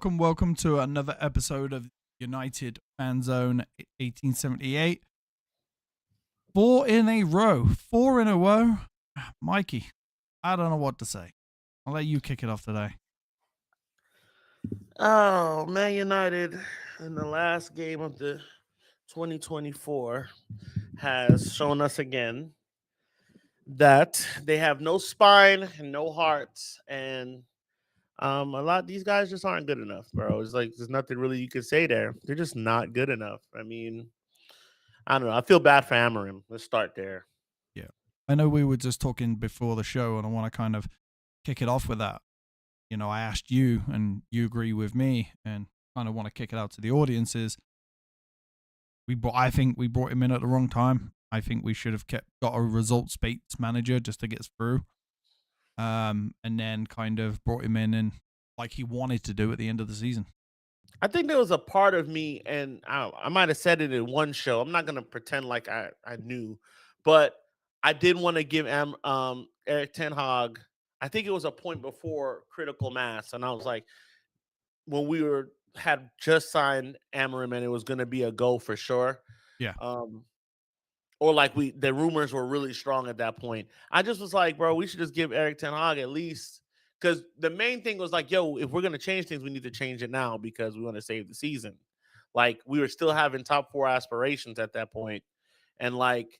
welcome to another episode of United Fan Zone 1878. Four in a row. Mikey, I don't know what to say. I'll let you kick it off today. Oh, Man United in the last game of the 2024 has shown us again that they have no spine and no heart, and a lot of these guys just aren't good enough, bro. It's like there's nothing really you can say there. They're just not good enough. I mean, I don't know. I feel bad for Amorim. Let's start there. Yeah. I know we were just talking before the show, and I want to kind of kick it off with that. You know, I asked you, and you agree with me, and kind of want to kick it out to the audiences. I think we brought him in at the wrong time. I think we should have got a results-based manager just to get us through. And then kind of brought him in and like he wanted to do at the end of the season. I think there was a part of me, and I might have said it in one show. I'm not going to pretend like I knew, but I did want to give Erik ten Hag. I think it was a point before critical mass, and I was like, when we had just signed Amorim, and it was going to be a go for sure. Yeah. Or like the rumors were really strong at that point. I just was like, bro, we should just give Erik ten Hag at least, because the main thing was like, yo, if we're gonna change things, we need to change it now because we want to save the season. Like we were still having top four aspirations at that point, and like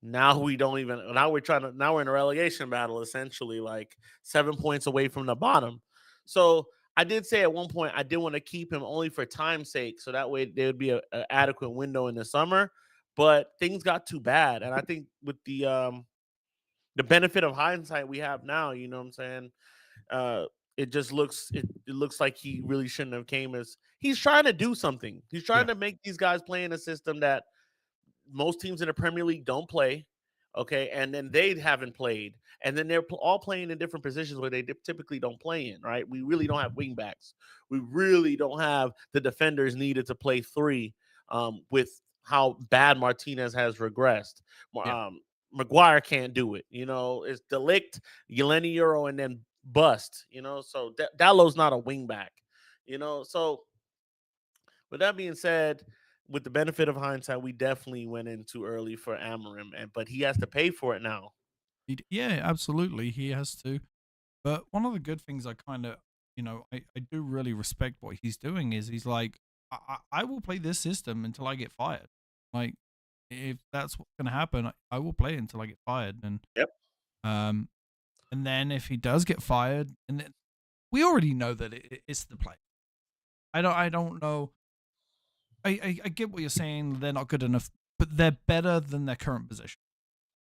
now we don't even. Now we're in a relegation battle essentially, like 7 points away from the bottom. So I did say at one point I did want to keep him only for time's sake, so that way there would be an adequate window in the summer. But things got too bad, and I think with the benefit of hindsight we have now, you know what I'm saying? It just it looks like he really shouldn't have came. As he's trying to do something. He's trying to make these guys play in a system that most teams in the Premier League don't play. Okay, and then they haven't played, and then they're all playing in different positions where they typically don't play in. Right? We really don't have wing backs. We really don't have the defenders needed to play three. With how bad Martinez has regressed. Maguire can't do it. You know, it's Delict, Yeleni Euro, and then bust. You know, so Dallow's not a wingback. You know, so with that being said, with the benefit of hindsight, we definitely went in too early for Amorim, but he has to pay for it now. Yeah, absolutely. He has to. But one of the good things I kind of, I do really respect what he's doing is he's like, I will play this system until I get fired. Like, if that's what's going to happen, I will play until I get fired. And and then if he does get fired, and then we already know that it's the play. I don't know. I get what you're saying. They're not good enough, but they're better than their current position.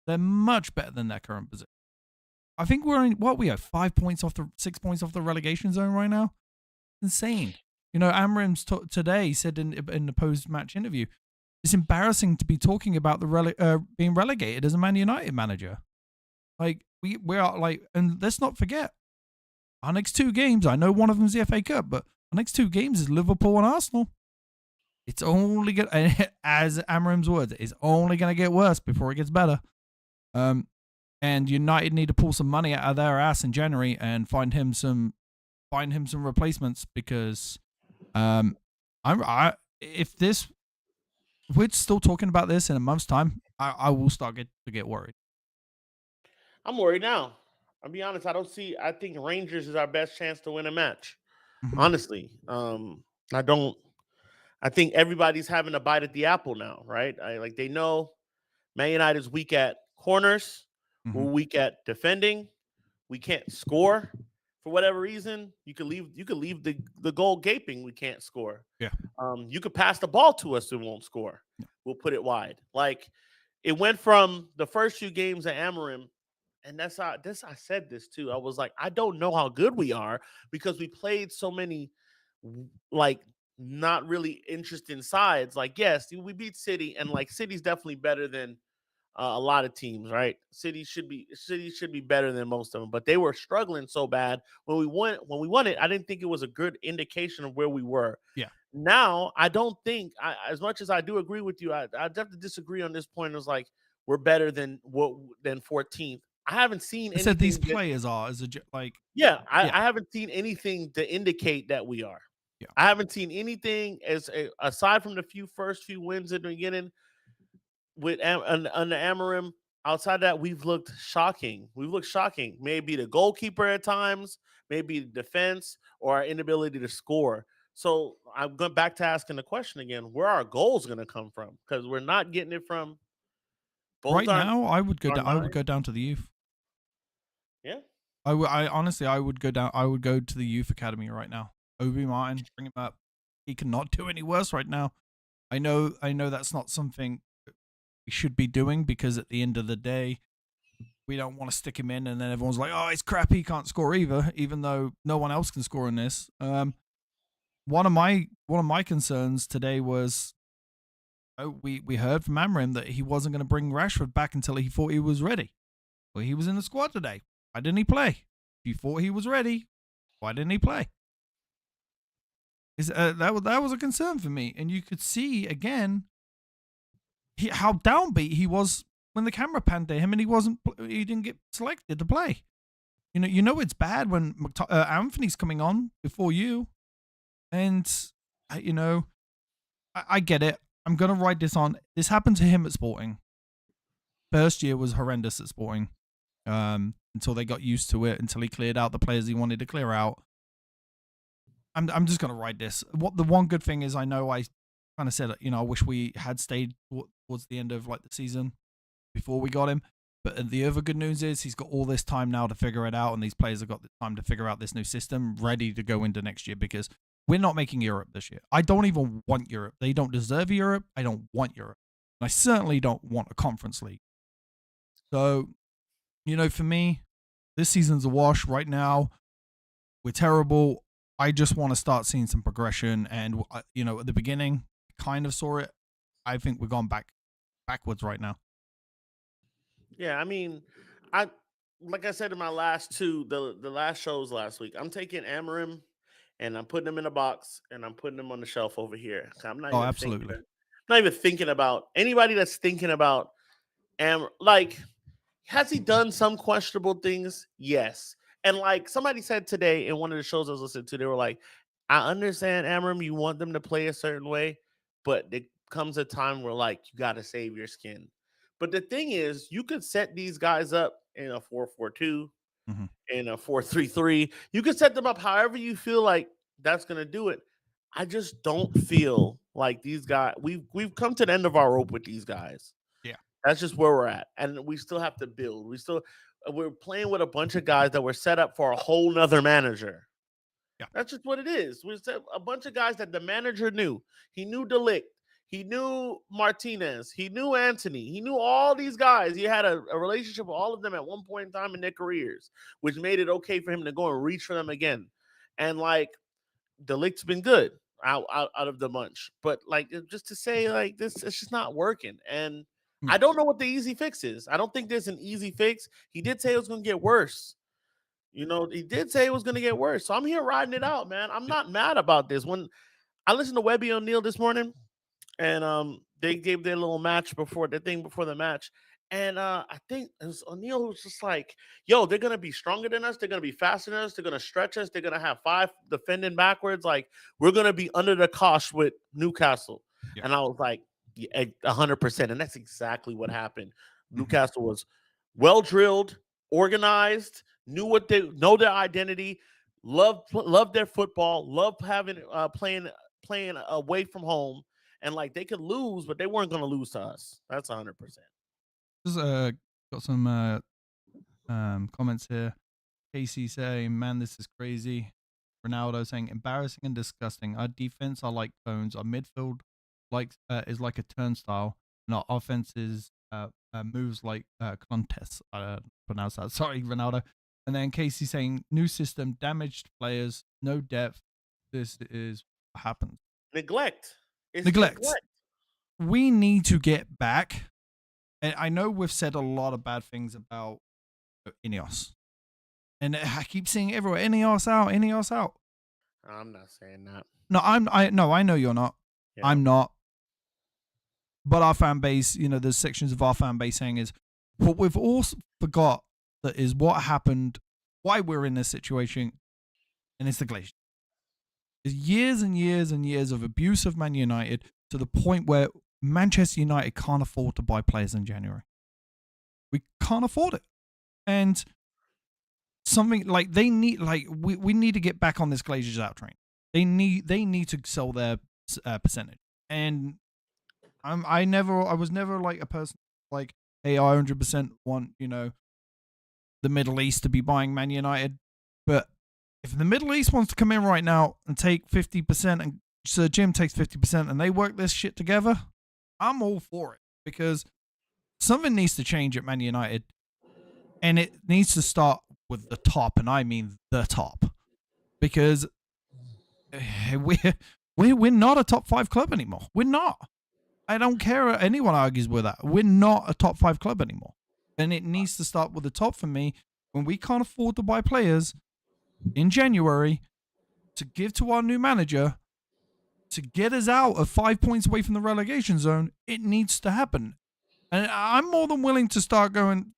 They're much better than their current position. I think we're in we have 6 points off the relegation zone right now. Insane. You know, Amorim's today said in the post-match interview, it's embarrassing to be talking about the being relegated as a Man United manager. Like we are like, and let's not forget, our next two games. I know one of them's the FA Cup, but our next two games is Liverpool and Arsenal. It's only gonna, as Amorim's words, it's only gonna get worse before it gets better. And United need to pull some money out of their ass in January and find him some replacements because if we're still talking about this in a month's time, I will start to get worried. I'm worried now. I'll be honest. I think Rangers is our best chance to win a match. Mm-hmm. Honestly, I think everybody's having a bite at the apple now, right? They know Man United's weak at corners. Mm-hmm. We're weak at defending. We can't score for whatever reason. You could leave the goal gaping. We can't score. Yeah. You could pass the ball to us and won't score. Yeah. We'll put it wide. Like it went from the first few games at Amorim, and I said this too. I was like, I don't know how good we are because we played so many like not really interesting sides. Like, yes, we beat City, and like City's definitely better than a lot of teams, right? City should be better than most of them, but they were struggling so bad when we won it. I didn't think it was a good indication of where we were. Yeah. Now I don't think, as much as I do agree with you, I have to disagree on this point. It was like we're better than 14th. I haven't seen I said these anything that players are as a like, yeah, yeah, I haven't seen anything to indicate that we are. yeah. I haven't seen anything aside from the first few wins at the beginning with under Amorim. Outside that, we've looked shocking. We've looked shocking. Maybe the goalkeeper at times, maybe the defense, or our inability to score. So I'm going back to asking the question again: where are our goals going to come from? Because we're not getting it from both Right now, I would go our down. I would nine. go down to the youth. Yeah, I honestly, I would go down. I would go to the youth academy right now. Obi Martin, bring him up. He cannot do any worse right now. I know that's not something we should be doing because at the end of the day, we don't want to stick him in, and then everyone's like, "Oh, it's crap. He can't score either," even though no one else can score in this. One of my concerns today was, oh, we heard from Amorim that he wasn't going to bring Rashford back until he thought he was ready. Well, he was in the squad today. Why didn't he play? If you thought he was ready, why didn't he play? That was a concern for me, and you could see again how downbeat he was when the camera panned to him, and he didn't get selected to play. You know it's bad when Anthony's coming on before you, and you know I get it. I'm gonna write this on. This happened to him at Sporting. First year was horrendous at Sporting, until they got used to it, until he cleared out the players he wanted to clear out. I'm just gonna write this. What the one good thing is, I know I kind of said, I wish we had stayed towards the end of like the season before we got him. But the other good news is he's got all this time now to figure it out, and these players have got the time to figure out this new system, ready to go into next year, because we're not making Europe this year. I don't even want Europe. They don't deserve Europe. I don't want Europe. And I certainly don't want a Conference League. So, for me, this season's a wash right now. We're terrible. I just want to start seeing some progression. And, at the beginning, kind of saw it. I think we're going backwards right now. yeah. I mean, I like I said in my last the last shows last week. I'm taking Amorim and I'm putting him in a box and I'm putting him on the shelf over here. I'm not Oh, even absolutely. not even thinking about anybody that's thinking about like, has he done some questionable things? Yes. And like somebody said today in one of the shows I was listening to, they were like, I understand, Amorim, you want them to play a certain way, but there comes a time where like you got to save your skin. But the thing is, you could set these guys up in a 4-4-2, Mm-hmm. in a 4-3-3. You could set them up however you feel like that's going to do it. I just don't feel like these guys, we've come to the end of our rope with these guys. Yeah. That's just where we're at. And we still have to build. We're playing with a bunch of guys that were set up for a whole nother manager. Yeah. That's just what it is. We set a bunch of guys that the manager knew. He knew 𝗈𝗏. He knew Martinez. He knew Anthony. He knew all these guys. He had a relationship with all of them at one point in time in their careers, which made it okay for him to go and reach for them again. And like 𝗈𝗏's been good out of the bunch, but like just to say like this, it's just not working. And I don't know what the easy fix is. I don't think there's an easy fix. He did say it was going to get worse. He did say it was going to get worse. So I'm here riding it out, man. I'm not mad about this. When I listened to 𝗬𝗡 this morning, and they gave their little match before the match. And I think it was O'Neal who was just like, yo, they're going to be stronger than us. They're going to be faster than us. They're going to stretch us. They're going to have 5 defending backwards. Like, we're going to be under the cosh with Newcastle. Yeah. And I was like, yeah, 100%. And that's exactly what happened. Mm-hmm. Newcastle was well drilled, organized, know their identity, love their football, love having playing away from home. And like they could lose, but they weren't going to lose to us. That's 100%. Just got some comments here. Casey saying, "Man, this is crazy." Ronaldo saying, "Embarrassing and disgusting. Our defense are like cones. Our midfield is like a turnstile, and our offense is moves like contests." I pronounce that. Sorry, Ronaldo. And then Casey saying, "New system, damaged players, no depth. This is what happens." Neglect. It's Neglect. We need to get back. And I know we've said a lot of bad things about Ineos. And I keep seeing everywhere, Ineos out, Ineos out. I'm not saying that. No, I know you're not. Yeah. I'm not. But our fan base, there's sections of our fan base saying is, what we've all forgot that is what happened, why we're in this situation, and it's the Glazers. There's years and years and years of abuse of Man United to the point where Manchester United can't afford to buy players in January. We can't afford it. And something like we need to get back on this Glazers out train. They need to sell their percentage. And I was never like a person like, hey, I 100% want, the Middle East to be buying Man United. But if the Middle East wants to come in right now and take 50% and Sir Jim takes 50% and they work this shit together, I'm all for it, because something needs to change at Man United, and it needs to start with the top, and I mean the top, because we're not a top 5 club anymore. We're not. I don't care if anyone argues with that. We're not a top 5 club anymore, and it needs to start with the top for me. When we can't afford to buy players in January to give to our new manager to get us out of 5 points away from the relegation zone, it needs to happen. And I'm more than willing to start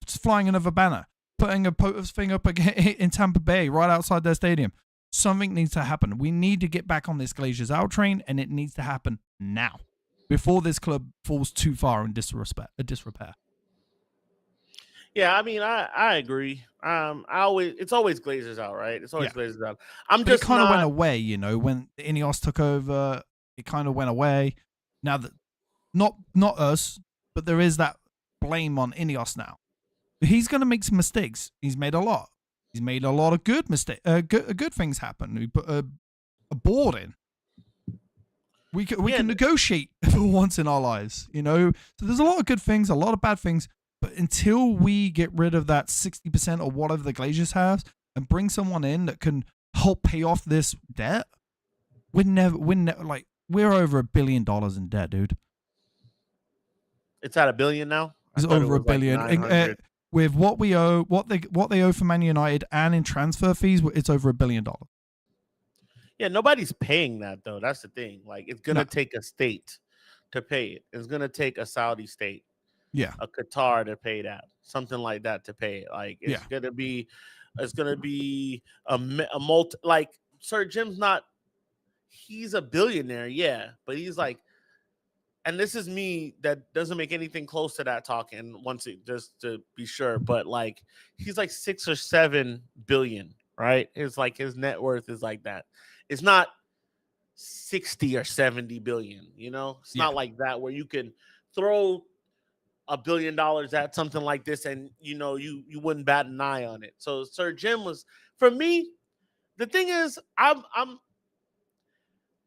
flying another banner, putting a thing up in Tampa Bay right outside their stadium. Something needs to happen. We need to get back on this Glazers out train, and it needs to happen now, before this club falls too far in disrepair. Yeah, I mean, I agree. It's always Glazers out, right? It's always Glazers out. It kind of went away, when Ineos took over. It kind of went away. Now that not us, but there is that blame on Ineos now. He's going to make some mistakes. He's made a lot. He's made a lot of good good things happen. We put a board in. We can negotiate for once in our lives, So there's a lot of good things, a lot of bad things. But until we get rid of that 60% or whatever the Glazers have and bring someone in that can help pay off this debt, we're over $1 billion in debt, dude. It's at $1 billion now. It's over $1 billion. With what we owe, what they owe for Man United, and in transfer fees, it's over $1 billion. Yeah, nobody's paying that though. That's the thing. Like, it's gonna take a state to pay it. It's gonna take a Saudi state, a Qatar to pay that, something like that to pay it. Like, it's gonna be a multi. Like, Sir Jim's not. He's a billionaire, but he's like. And this is me that doesn't make anything close to that talking just to be sure, but like, he's like 6 or 7 billion, right? It's like his net worth is like that. It's not 60 or 70 billion, It's not like that where you can throw $1 billion at something like this and you wouldn't bat an eye on it. So Sir Jim was, for me, the thing is, I'm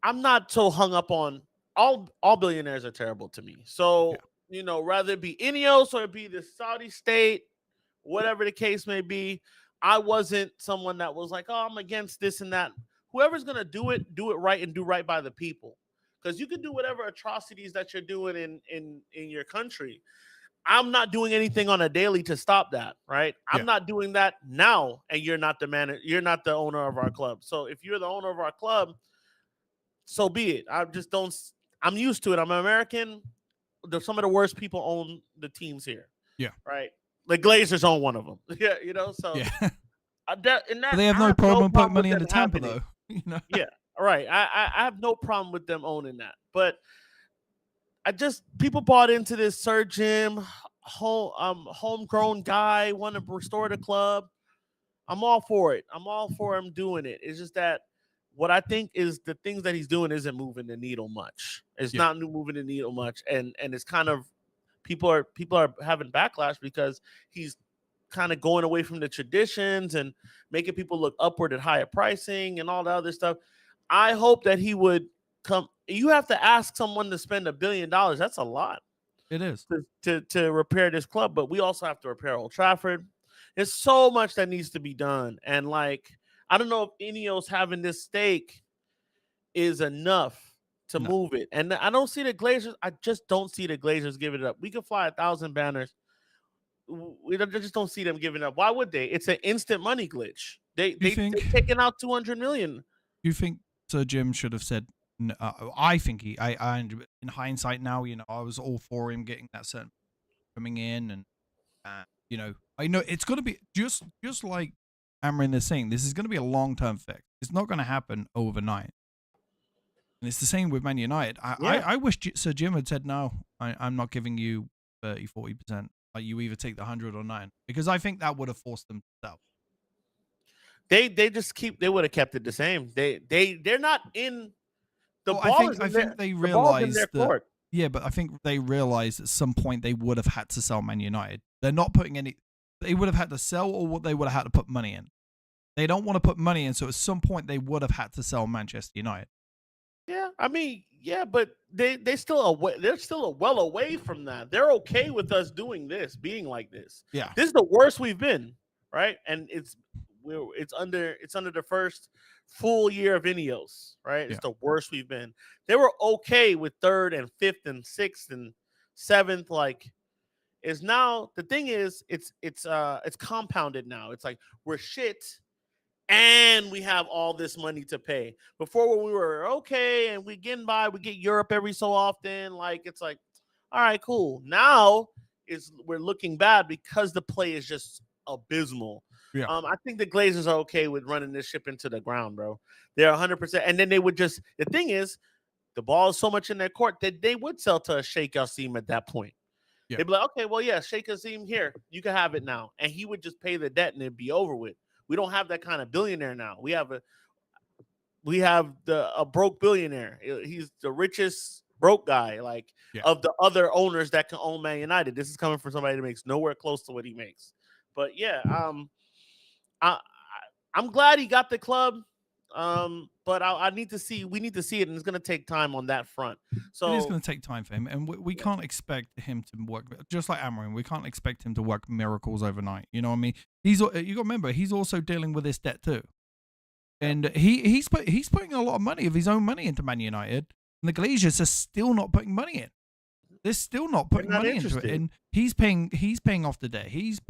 not so hung up on all billionaires are terrible to me. So, rather it be Ineos or it be the Saudi state, whatever the case may be, I wasn't someone that was like, oh, I'm against this and that. Whoever's going to do it right and do right by the people. Because you can do whatever atrocities that you're doing in your country. I'm not doing anything on a daily to stop that, right? I'm not doing that now, and you're not the manager. You're not the owner of our club. So if you're the owner of our club, so be it. I'm used to it. I'm American. Some of the worst people own the teams here. Yeah. Right. The Glazers own one of them. So they have no problem putting money into Tampa, though. Yeah. All right. I have no problem with them owning that. But people bought into this Sir Jim homegrown guy, want to restore the club. I'm all for it. I'm all for him doing it. It's just that what I think is the things that he's doing isn't moving the needle much. It's not moving the needle much, and it's kind of people are having backlash because he's kind of going away from the traditions and making people look upward at higher pricing and all the other stuff. I hope that he would come. You have to ask someone to spend $1 billion. That's a lot. It is to repair this club, but we also have to repair Old Trafford. There's so much that needs to be done, and like. I don't know if Ineos having this stake is enough to move it. And I don't see the Glazers. I just don't see the Glazers giving it up. We could fly 1,000 banners. We just don't see them giving up. Why would they? It's an instant money glitch. They're taking out 200 million. You think Sir Jim should have said, I think I in hindsight now, I was all for him getting that set coming in and, I know it's going to be just like Amorim is saying. This is going to be a long-term fix. It's not going to happen overnight. And it's the same with Man United. I wish Sir Jim had said, no, I'm not giving you 30-40%. Like, you either take the 100 or 9, because I think that would have forced them to sell. They would have kept it the same. They're not in the ball. I think they realized that. Yeah, but I think they realized at some point they would have had to sell Man United. They're not putting any. They would have had to sell, or they would have had to put money in. They don't want to put money in, so at some point they would have had to sell Manchester United. Yeah, I mean, yeah, but they're still well away from that. They're okay with us doing this, being like this. Yeah, this is the worst we've been, right? And it's under the first full year of Ineos, right? It's the worst we've been. They were okay with 3rd and 5th and 6th and 7th. Like, is now the thing is it's compounded now. It's like we're shit. And we have all this money to pay. Before, when we were okay and we getting by, we get Europe every so often. Like, it's like, all right, cool. Now we're looking bad because the play is just abysmal. Yeah. I think the Glazers are okay with running this ship into the ground, bro. They're 100%. And then they would just, the thing is, the ball is so much in their court that they would sell to a Sheikh Asim at that point. Yeah. They'd be like, okay, well, yeah, Sheikh Asim, here, you can have it now. And he would just pay the debt and it'd be over with. We don't have that kind of billionaire now. We have a broke billionaire. He's the richest broke guy, like, of the other owners that can own Man United. This is coming from somebody that makes nowhere close to what he makes. But yeah, I'm glad he got the club. But we need to see it, and it's going to take time on that front. So it is going to take time for him, and we can't expect him to work just like Amorim. We can't expect him to work miracles overnight. You know what I mean? You got to remember, he's also dealing with this debt too, and he's putting a lot of money of his own money into Man United, and the Glazers are still not putting money in. They're still not putting money into it, and he's paying off the debt. He's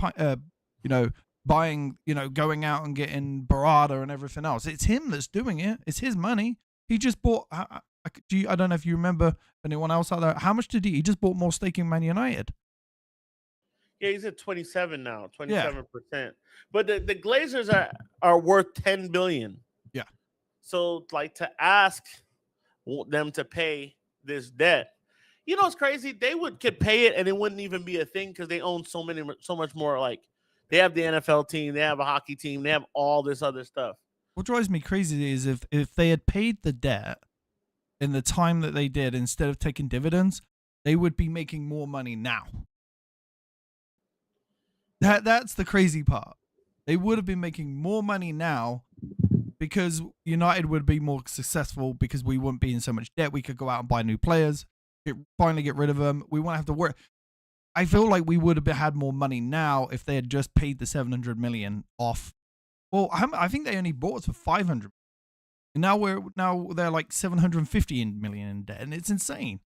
buying, going out and getting Barada and everything else. It's him that's doing it. It's his money. He just bought. I don't know if you remember, anyone else out there. How much did he just bought more stake in Man United? Yeah, he's at 27 now, 27%. But the Glazers are worth 10 billion. Yeah. So, like, to ask them to pay this debt, it's crazy. They could pay it and it wouldn't even be a thing because they own so much more. Like, they have the NFL team, they have a hockey team, they have all this other stuff. What drives me crazy is if they had paid the debt in the time that they did instead of taking dividends, they would be making more money now. That's the crazy part. They would have been making more money now because United would be more successful because we wouldn't be in so much debt. We could go out and buy new players, finally get rid of them. We won't have to worry. I feel like we would have had more money now if they had just paid the 700 million off. Well, I think they only bought us for 500. And now they're like 750 million in debt, and it's insane.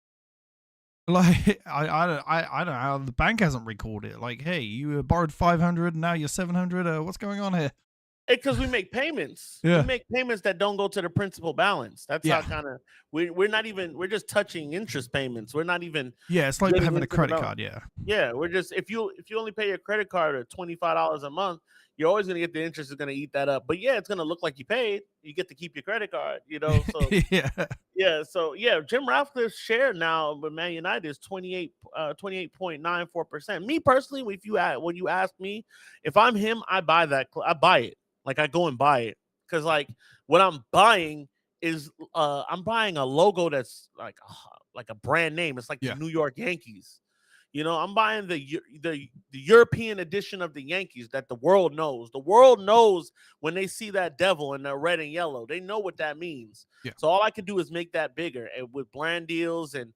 Like, I don't know how the bank hasn't recalled it. Like, hey, you borrowed 500 and now you're 700. What's going on here? Because we make payments. Yeah. We make payments that don't go to the principal balance. That's how kind of we're just touching interest payments. We're not even. Yeah, it's like having a credit card. Yeah. Yeah, we're just if you only pay your credit card at $25 a month, you're always gonna get the interest is gonna eat that up. But yeah, it's gonna look like you paid. You get to keep your credit card. So yeah. So yeah, Jim Ratcliffe's share now with Man United is 28.94%. Me personally, when you ask me if I'm him, I buy that. I buy it. Like, I go and buy it because, like, what I'm buying is I'm buying a logo that's like a brand name. It's like the New York Yankees. I'm buying the European edition of the Yankees that the world knows. The world knows when they see that devil in the red and yellow. They know what that means. Yeah. So all I can do is make that bigger, and with brand deals and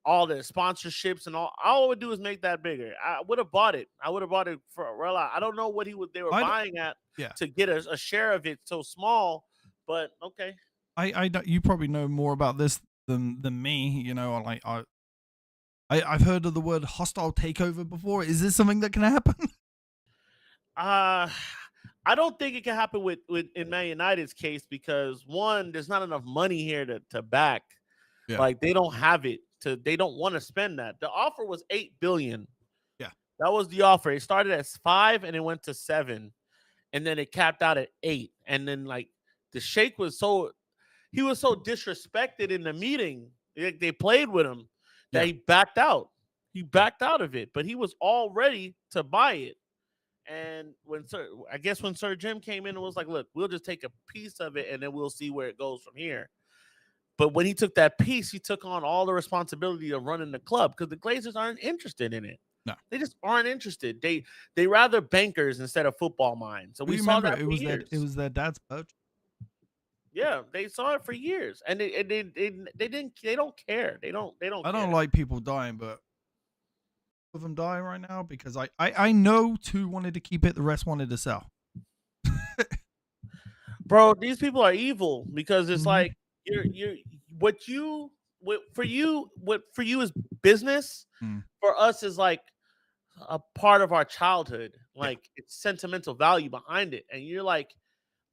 all the sponsorships and all I would do is make that bigger. I would have bought it. I would have bought it for a real lot. I don't know what they were buying at to get a share of it so small, but okay. You probably know more about this than me. I've heard of the word hostile takeover before. Is this something that can happen? I don't think it can happen with in Man United's case because, one, there's not enough money here to back. Yeah. Like, they don't have it. They don't want to spend that. The offer was $8 billion. Yeah. That was the offer. It started at 5 and it went to 7, and then it capped out at 8. And then like the Sheikh was so he was so disrespected in the meeting. They played with him that Yeah, he backed out. He yeah. backed out of it, but he was all ready to buy it. And I guess when Sir Jim came in and was like, "Look, we'll just take a piece of it and then we'll see where it goes from here." But when he took that piece, he took on all the responsibility of running the club because the Glazers aren't interested in it. No. They just aren't interested. They rather bankers instead of football minds. So Well, we you saw remember that for it years. was their dad's purchase. Yeah, they saw it for years, and they didn't they don't care. They don't I don't care. like people dying, but of them dying right now because I know 2 wanted to keep it, the rest wanted to sell. Bro, these people are evil because it's Mhm. like you're what you what for you is business, Mm. for us is like a part of our childhood. Yeah. Like it's sentimental value behind it, and you're like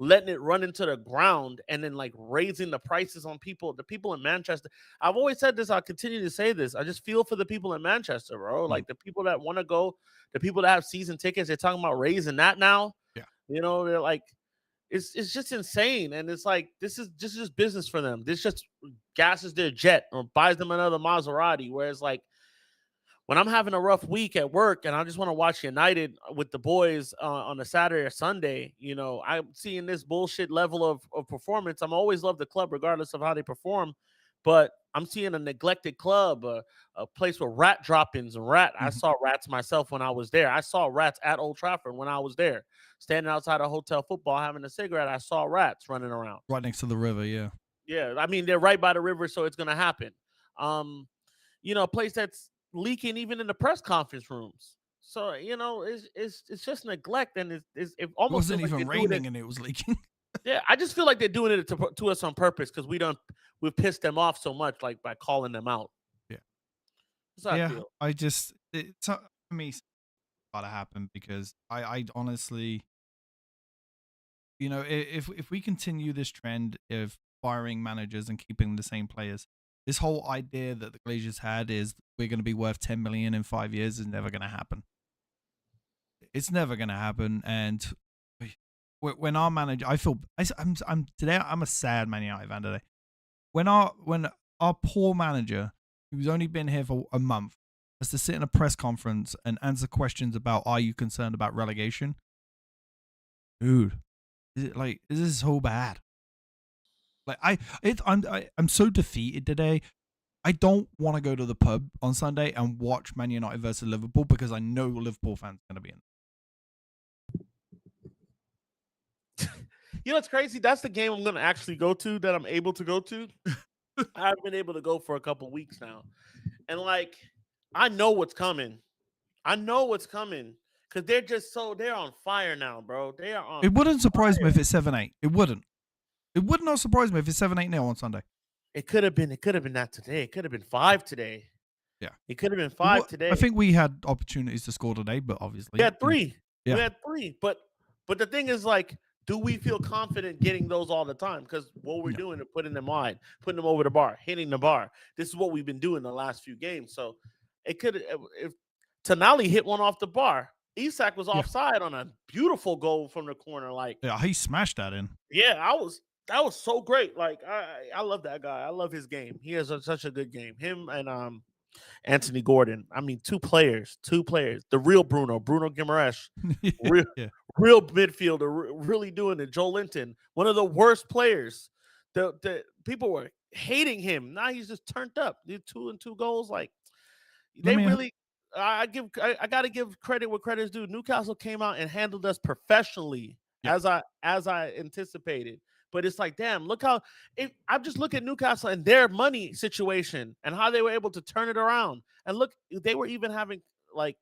letting it run into the ground and then like raising the prices on people. The people in Manchester. I've always said this. I'll continue to say this. I just feel for the people in Manchester, bro. Mm. Like the people that want to go, the people that have season tickets. They're talking about raising that now. Yeah. You know, they're like it's just insane, and it's like this is just business for them. This just gasses their jet or buys them another Maserati. Whereas like when I'm having a rough week at work and I just want to watch United with the boys on a Saturday or Sunday, you know, I'm seeing this bullshit level of performance. I'm always love the club regardless of how they perform, but I'm seeing a neglected club, a place with rat droppings and rat. I Mhm. saw rats myself when I was there. I saw rats at Old Trafford when I was there, standing outside a hotel football having a cigarette. I saw rats running around. Right next to the river, yeah. Yeah, I mean they're right by the river, so it's gonna happen. You know, a place that's leaking even in the press conference rooms. So you know, it's just neglect, and it It almost wasn't feels like they're even doing it. raining and it was leaking. Yeah, I just feel like they're doing it to us on purpose because we've pissed them off so much, like by calling them out. Yeah. That's how I Yeah, feel. I just it's for me, it's gotta happen because I honestly, if we continue this trend of firing managers and keeping the same players, this whole idea that the Glazers had is we're going to be worth 10 million in 5 years is never going to happen. It's never going to happen. And when our manager, I'm today, I'm a sad Man United fan today. When our poor manager, who's only been here for a month, has to sit in a press conference and answer questions about, are you concerned about relegation? Dude, is this so bad? Like I'm so defeated today. I don't want to go to the pub on Sunday and watch Man United versus Liverpool because I know Liverpool fans are going to be in. You know, it's crazy. That's the game I'm gonna actually go to that I'm able to go to. I've been able to go for a couple weeks now, and like I know what's coming. I know what's coming because they're on fire now, bro. They are on It wouldn't surprise me fire. if it's 7-8. It wouldn't. It would not surprise me if it's 7-8-0 on Sunday. It could have been. It could have been that today. It could have been 5 today. Yeah. It could have been 5 I today. think we had opportunities to score today, but We obviously, had 3. We yeah, had 3. But the thing is, like, do we feel confident getting those all the time? Because what we're no, doing is putting them wide, putting them over the bar, hitting the bar. This is what we've been doing the last few games. So it could if Tonali hit one off the bar. Isak was yeah, offside on a beautiful goal from the corner. Like, yeah. He smashed that in. yeah, that was so great. Like, I love that guy. I love his game. He has such a good game. Him and Anthony Gordon. I mean, two players, the real Bruno Guimaraes, real, Yeah, real midfielder, really doing it. Joe Linton, one of the worst players. The people were hating him. Now he's just turned up. Did 2 goals. Like let they me. really. I got to give credit where credit is due. Newcastle came out and handled us professionally Yeah, as I anticipated. But it's like, damn, look how I'm just looking at Newcastle and their money situation and how they were able to turn it around. And look, they were even having like,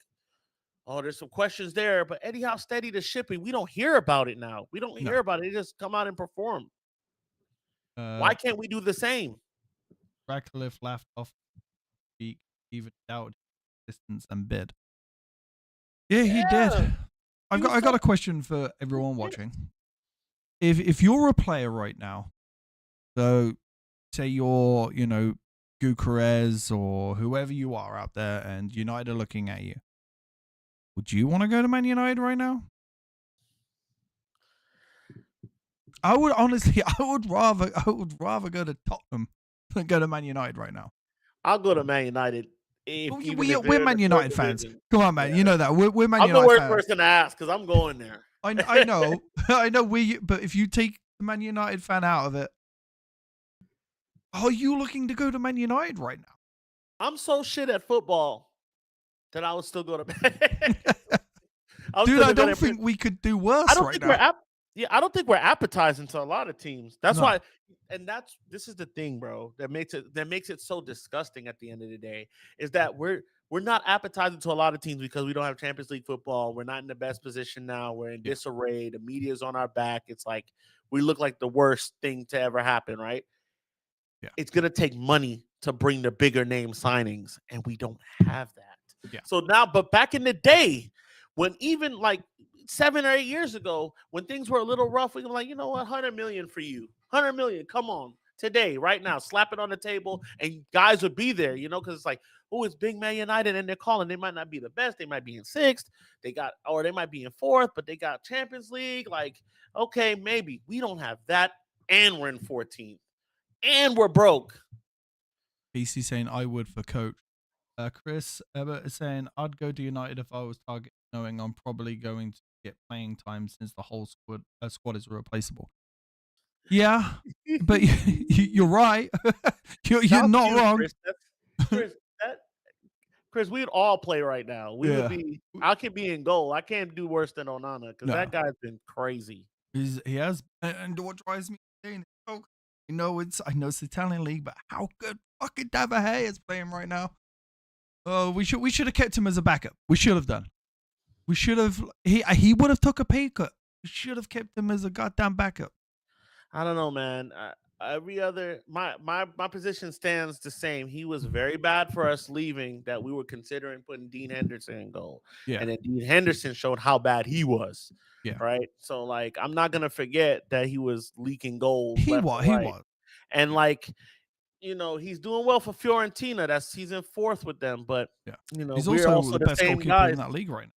oh, there's some questions there. But Eddie, how steady the shipping? We don't hear about it now. We don't no. hear about it. They just come out and perform. Uh, Why can't we do the same? Radcliffe laughed off the even doubted his existence and bid. Yeah, he did. Yeah, he was I got so a question for everyone pissed. watching. If you're a player right now, so say you're, 𝙈𝙊𝙍𝙀 or whoever you are out there and United are looking at you, Would you want to go to Man United right now? I would honestly, I would rather go to Tottenham than go to Man United right now. I'll go to Man United even if We're they're in Man the third United fans. division. Come on, man. Yeah, You know that we're Man I'm the United worst fans. person to ask because I'm going there. I know, I know. But if you take the Man United fan out of it, are you looking to go to Man United right now? I'm so shit at football that I would still go to. I'm Dude, still I gonna go don't there. think we could do I worse don't right think we're now. yeah, I don't think we're appetizing to a lot of teams. That's No. why, and this is the thing, bro, that makes it so disgusting at the end of the day, is that we're not appetizing to a lot of teams because we don't have Champions League football. We're not in the best position now. We're in Yeah. disarray. The media's on our back. It's like we look like the worst thing to ever happen, right? Yeah. It's gonna take money to bring the bigger name signings, and we don't have that. Yeah. So now, but back in the day, when even like 7 or 8 years ago, when things were a little rough, we were like, you know what, 100 million for you, 100 million, come on, today, right now, slap it on the table, and guys would be there, because it's like, oh, it's big Man United, and they're calling. They might not be the best, they might be in sixth, or they might be in fourth, but they got Champions League. Like, okay, maybe we don't have that, and we're in 14th, and we're broke. BC saying I would for coach. Chris Ebert is saying I'd go to United if I was target, knowing I'm probably going to get playing time since the whole squad is irreplaceable. Yeah, but you're right. You're not wrong. Chris, we'd all play right now. We would Yeah. be. I could be in goal. I can't do worse than Onana because No. that guy's been crazy. He has, and what drives me insane is, I know it's Italian league, but how good fucking 𝗕𝗊𝙍 is playing right now. Oh, we should have kept him as a backup. We should have done. We should have. He would have took a pay cut. We should have kept him as a goddamn backup. I don't know, man. My position stands the same. He was very bad for us leaving that we were considering putting Dean Henderson in goal. Yeah. And then Dean Henderson showed how bad he was. Yeah. Right. So like I'm not gonna forget that he was leaking goals. He was. And like, he's doing well for Fiorentina. He's in fourth with them, but yeah, he's we're also the best same goalkeeper guys in that league right now.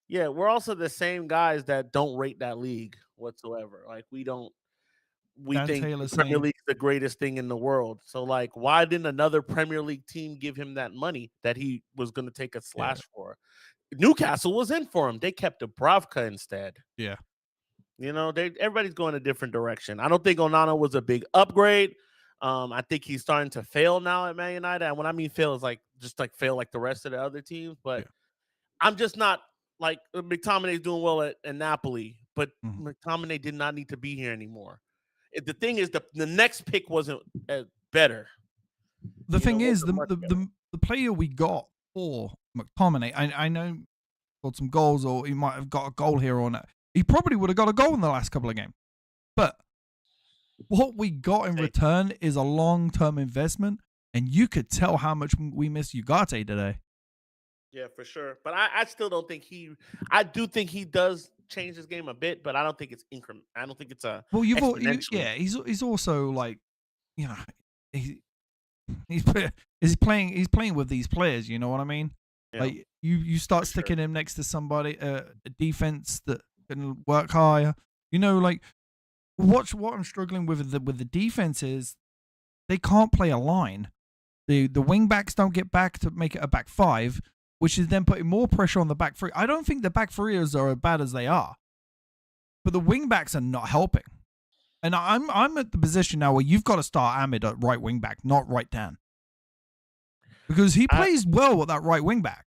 Yeah, we're also the same guys that don't rate that league whatsoever. Like we Dan think Taylor the Premier saying, League's the greatest thing in the world. So like, why didn't another Premier League team give him that money that he was going to take a slash for? Newcastle was in for him. They kept 𝗈𝗊𝙍 instead. Yeah. Everybody's going a different direction. I don't think Onana was a big upgrade. I think he's starting to fail now at Man United. And when I mean fail, is like just like fail like the rest of the other teams. But I'm just not like 𝗕𝗊𝙍's doing well at Napoli, but 𝗕𝗊𝙍 did not need to be here anymore. The thing is, the next pick wasn't better. The thing is, the player we got for 𝗕𝗊𝙍, I know got some goals, or he might have got a goal here or not. He probably would have got a goal in the last couple of games. But what we got in return is a long-term investment, and you could tell how much we miss Ugarte today. Yeah, for sure. But I still don't think I do think he does change his game a bit, but I don't think it's increment. I don't think it's a he's also like, he's playing with these players, you know what I mean? Yeah. Like you start sticking him next to somebody, a defense that can work higher. Like what I'm struggling with the defense is they can't play a line. The wing backs don't get back to make it a back five, which is then putting more pressure on the back three. I don't think the back threes are as bad as they are, but the wing backs are not helping. And I'm at the position now where you've got to start Ahmed at right wing back, not right down, because he plays well with that right wing back.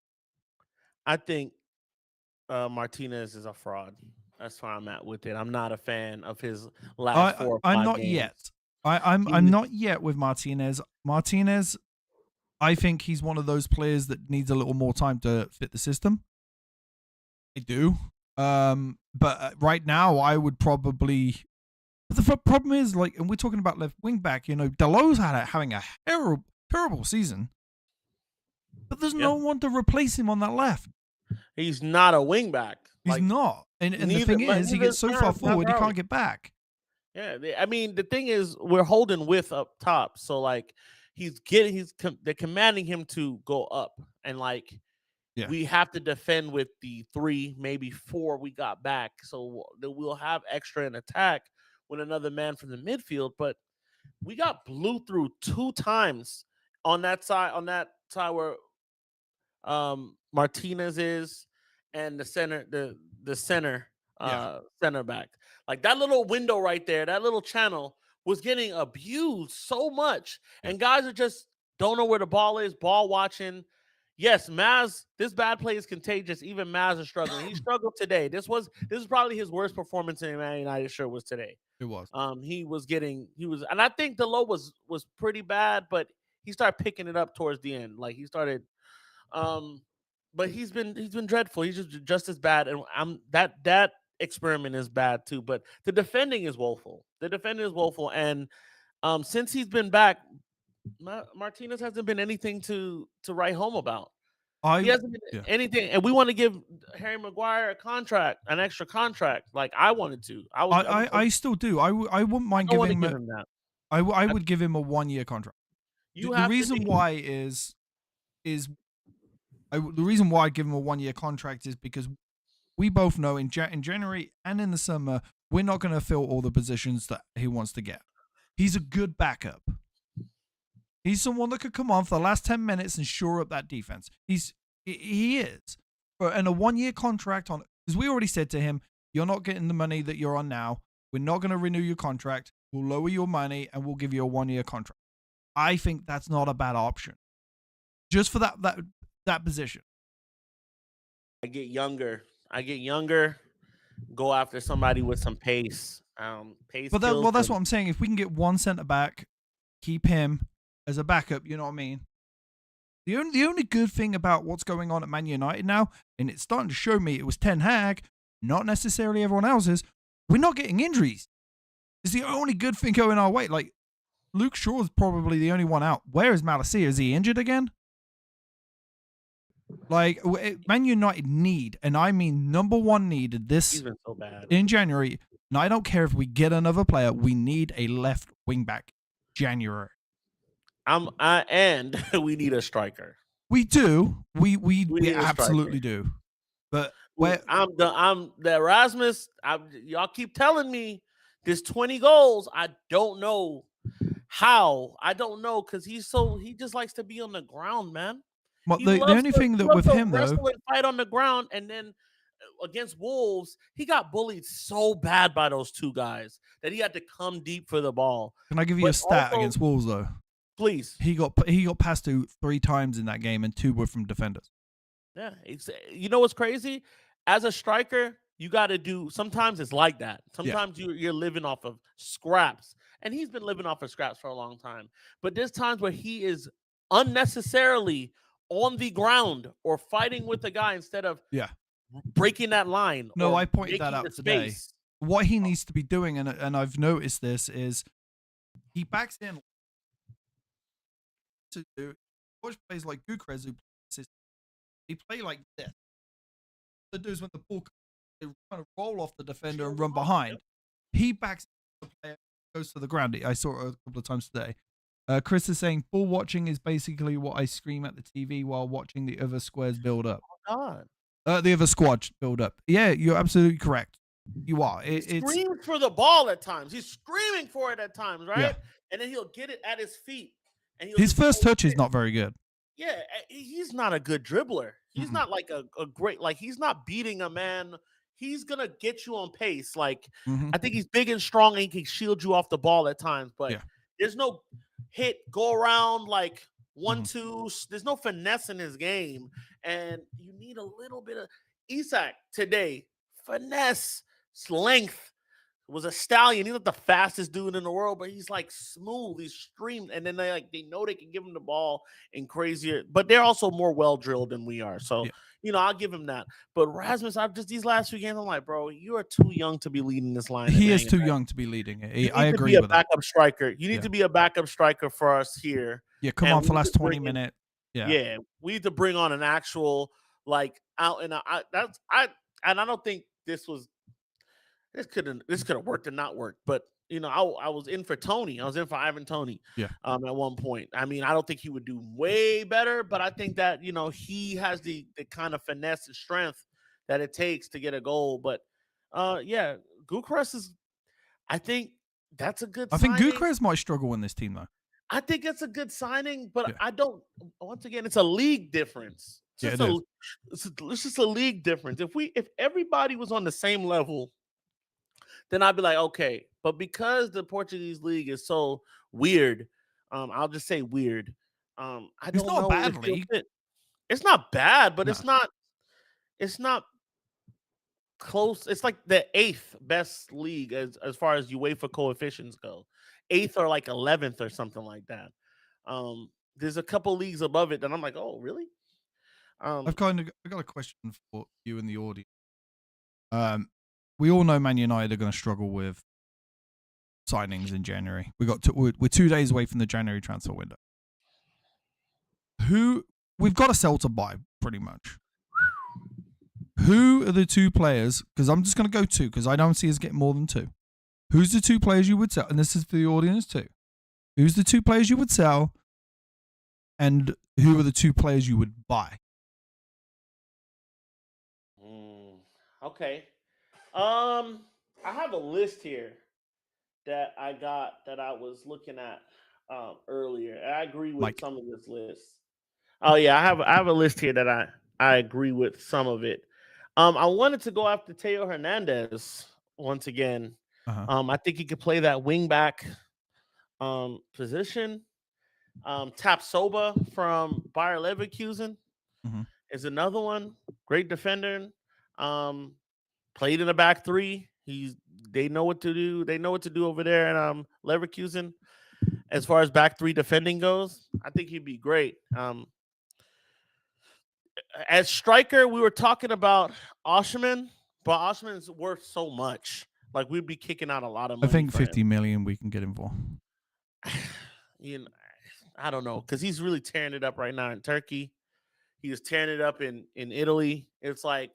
I think Martinez is a fraud. That's where I'm at with it. I'm not a fan of his last 4 or 5 I'm not games. yet. I'm not yet with Martinez. Martinez, I think he's one of those players that needs a little more time to fit the system. I do. But right now, I would probably. But the problem is, like, and we're talking about left wing back. Dalot's having a terrible season, but there's no one to replace him on that left. He's not a wing back. He's not. And the thing is, he gets so far forward, he can't get back. Yeah, I mean, the thing is, we're holding width up top, so like they're commanding him to go up, and like Yeah. we have to defend with the 3, maybe 4 we got back, so that we'll have extra in attack with another man from the midfield. But we got blew through 2 times on that side where Martinez is, and the center Yeah. center back. Like that little window right there, that little channel was getting abused so much, Yeah. and guys are just don't know where the ball is, ball watching. Yes, Maz, this bad play is contagious. Even Maz is struggling. He struggled today. This is probably his worst performance in a Man United shirt was today. It was. And I think the low was pretty bad, but he started picking it up towards the end. Like he started um, but he's been dreadful. He's just as bad, and that experiment is bad too. But the defending is woeful. The defending is woeful, and since he's been back, Martinez hasn't been anything to write home about. He I hasn't been yeah. anything, and we want to give Harry Maguire a contract, an extra contract, like I wanted to. I still do. I wouldn't I mind don't want to giving him give a, him that. I I, would give him a 1-year contract. you The have to reason why is the reason why I give him a 1-year contract is because we both know in January and in the summer we're not going to fill all the positions that he wants to get. He's a good backup. He's someone that could come on for the last 10 minutes and shore up that defense. He is. And a 1-year contract on, because we already said to him, you're not getting the money that you're on now. We're not going to renew your contract. We'll lower your money and we'll give you a 1-year contract. I think that's not a bad option. Just for that position. I get younger. Go after somebody with some pace. Pace kills. That's what I'm saying. If we can get one centre back, keep him as a backup, you know what I mean? The only good thing about what's going on at Man United now, and it's starting to show me it was Ten Hag, not necessarily everyone else's, we're not getting injuries. It's the only good thing going our way. Like, Luke Shaw's probably the only one out. Where is 𝗕𝗓𝙍? Is he injured again? Like, Man United need, and I mean number one needed this He's been so bad. in January. And I don't care if we get another player. We need a left wing back. January. And we need a striker. We do. We need a absolutely striker. do. But where I'm the Erasmus. Y'all keep telling me this 20 goals. I don't know how. I don't know because he just likes to be on the ground, man. well, He the loves only to, thing he that loves with to him wrestle though, and fight on the ground, and then against Wolves, he got bullied so bad by those 2 guys that he had to come deep for the ball. can I give you But a stat also, against Wolves though? please. He got passed to 3 times in that game, and 2 were from defenders. Yeah, you know what's crazy? As a striker, you got to do. Sometimes it's like that. Sometimes you're living off of scraps, and he's been living off of scraps for a long time. But there's times where he is unnecessarily on the ground or fighting with the guy instead of breaking that line. No, or I pointed that making out the today. space. What he needs to be doing, and I've noticed this, is he backs in to do watch plays like 𝗕𝙀𝙀. He play like this. The dudes when the ball they kind of roll off the defender and run behind. He backs the player, goes to the ground. I saw it a couple of times today. Chris is saying ball watching is basically what I scream at the TV while watching the other squares build up. Oh God. The other squad build up. Yeah, you're absolutely correct. You are. He screams for the ball at times. He's screaming for it at times, right? Yeah. And then he'll get it at his feet. And his first touch is not very good. Yeah, he's not a good dribbler. He's not like a great, like he's not beating a man. He's gonna get you on pace. Like I think he's big and strong and he can shield you off the ball at times, but there's no hit, go around like 1-2. There's no finesse in his game. And you need a little bit of Isak today. Finesse, length. Was a stallion. He's not the fastest dude in the world, but he's like smooth. He's streamed, and then they know they can give him the ball in crazier. But they're also more well drilled than we are. So I'll give him that. But Rasmus, I've just these last few games, I'm like, bro, you are too young to be leading this line. He is too young to be leading it. I agree with that. Backup striker. You need to be a backup striker for us here. Yeah, come on for last 20 minutes. Yeah, we need to bring on an actual out and I don't think this could have worked and not worked, but I was in for Tony. I was in for Ivan Tony Yeah. at one point. I mean, I don't think he would do way better, but I think that, he has the kind of finesse and strength that it takes to get a goal. But yeah, Gyökeres is, I think that's a good I think signing. Gyökeres might struggle in this team though. I think it's a good signing, but Yeah. I don't. Once again, it's a league difference. Yeah, it is. It's just a league difference. If everybody was on the same level, then I'd be like, okay. But because the Portuguese league is so weird, I'll just say weird. I It's don't not a know bad if he'll league. fit. It's not bad, but No. it's not. It's not close. It's like the 8th best league as far as UEFA coefficients go. 8th or like 11th or something like that. There's a couple leagues above it that I'm like, oh, really? I've got a question for you in the audience. We all know Man United are going to struggle with signings in January. We're 2 days away from the January transfer window. We've got to sell to buy pretty much. Who are the 2 players? Because I'm just going to go 2 because I don't see us getting more than 2. Who's the 2 players you would sell? And this is for the audience too. Who's the 2 players you would sell? And who are the 2 players you would buy? Okay. I have a list here that I was looking at earlier. I agree with Mike. some of this list. Oh yeah, I have a list here that I agree with some of it. I wanted to go after Teo Hernandez once again. I think he could play that wing back position. 𝗕𝗀𝙀 from 𝗕𝗊𝙍𝙀 is another one. Great defender. Played in the back 3. They know what to do. They know what to do over there in Leverkusen. As far as back 3 defending goes, I think he'd be great. As striker, we were talking about 𝗈𝗍𝗓, but 𝗈𝗍𝗓's worth so much. Like we'd be kicking out a lot of money. I think 50 million we can get him for. I don't know, because he's really tearing it up right now in Turkey. He was tearing it up in Italy. It's like,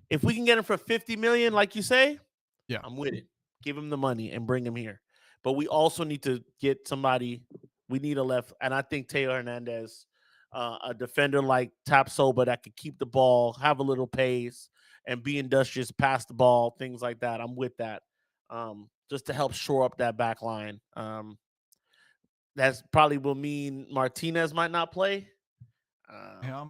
if we can get him for 50 million, like you say, yeah, I'm with it. Give him the money and bring him here. But we also need to get somebody. We need a left, and I think Teo Hernandez, a defender like 𝗕𝗀𝙀 that could keep the ball, have a little pace, and be industrious, pass the ball, things like that. I'm with that. Just to help shore up that back line. That's probably will mean Martinez might not play. Yeah.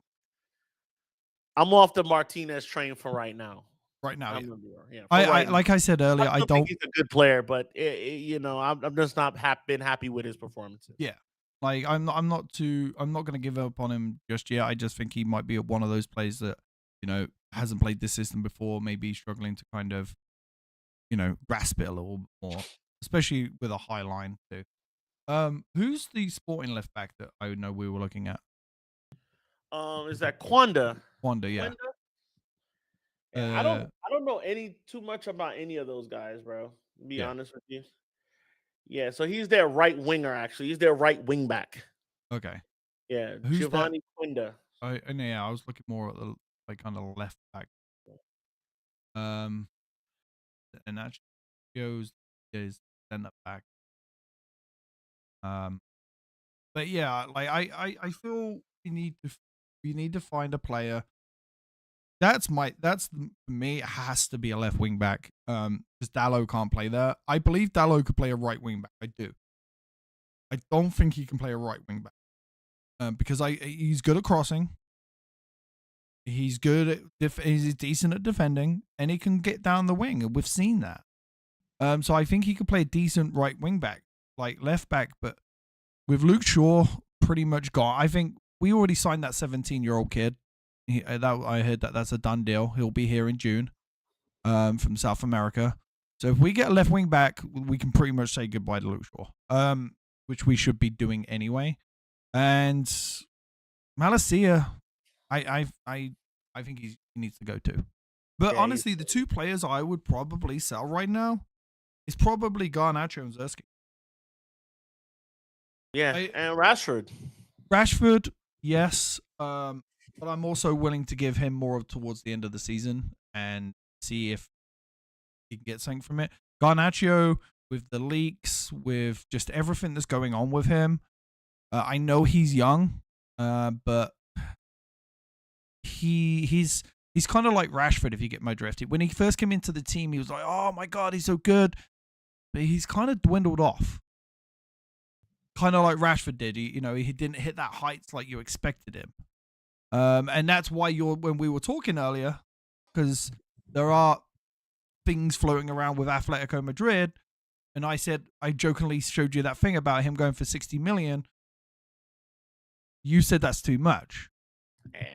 I'm off the Martinez train for right now. Right now, yeah. Like I said earlier, I don't think he's a good player, but I'm just not been happy with his performances. Yeah, like I'm not going to give up on him just yet. I just think he might be one of those players that hasn't played this system before, maybe struggling to kind of grasp it a little more, especially with a high line too. Who's the Sporting left back that I know we were looking at? Is that Quanda? Quanda, yeah. Yeah, I don't know too much about any of those guys, bro. To be honest with you. Yeah, so he's their right winger. Actually, he's their right wing back. Okay. Yeah, Who's Giovanni Quinda. I was looking more at the kind of left back. And that goes is centre back. But yeah, like I feel we need to find a player. That's for me. It has to be a left wing back. Because 𝗕𝗀𝙀 can't play there. I believe 𝗕𝗀𝙀 could play a right wing back. I do. I don't think he can play a right wing back. Because he's good at crossing. He's good at he's decent at defending, and he can get down the wing, and we've seen that. So I think he could play a decent right wing back, like left back. But with Luke Shaw pretty much gone, I think we already signed that 17-year-old kid. I heard that's a done deal. He'll be here in June, from South America. So if we get a left wing back, we can pretty much say goodbye to Luke Shaw, which we should be doing anyway. And 𝗕𝗊𝙍𝙀, I think he needs to go too. But honestly, the 2 players I would probably sell right now is probably 𝗕𝗀𝙀 and 𝗍𝗀. Yeah, and Rashford. Rashford, yes. But I'm also willing to give him more towards the end of the season and see if he can get something from it. 𝗕𝗀𝙀, with the leaks, with just everything that's going on with him. I know he's young, but he's kind of like Rashford, if you get my drift. When he first came into the team, he was like, oh my God, he's so good. But he's kind of dwindled off. Kind of like Rashford did. He didn't hit that heights like you expected him. And that's why when we were talking earlier, because there are things floating around with Atletico Madrid, and I jokingly showed you that thing about him going for 60 million. You said that's too much. Yeah.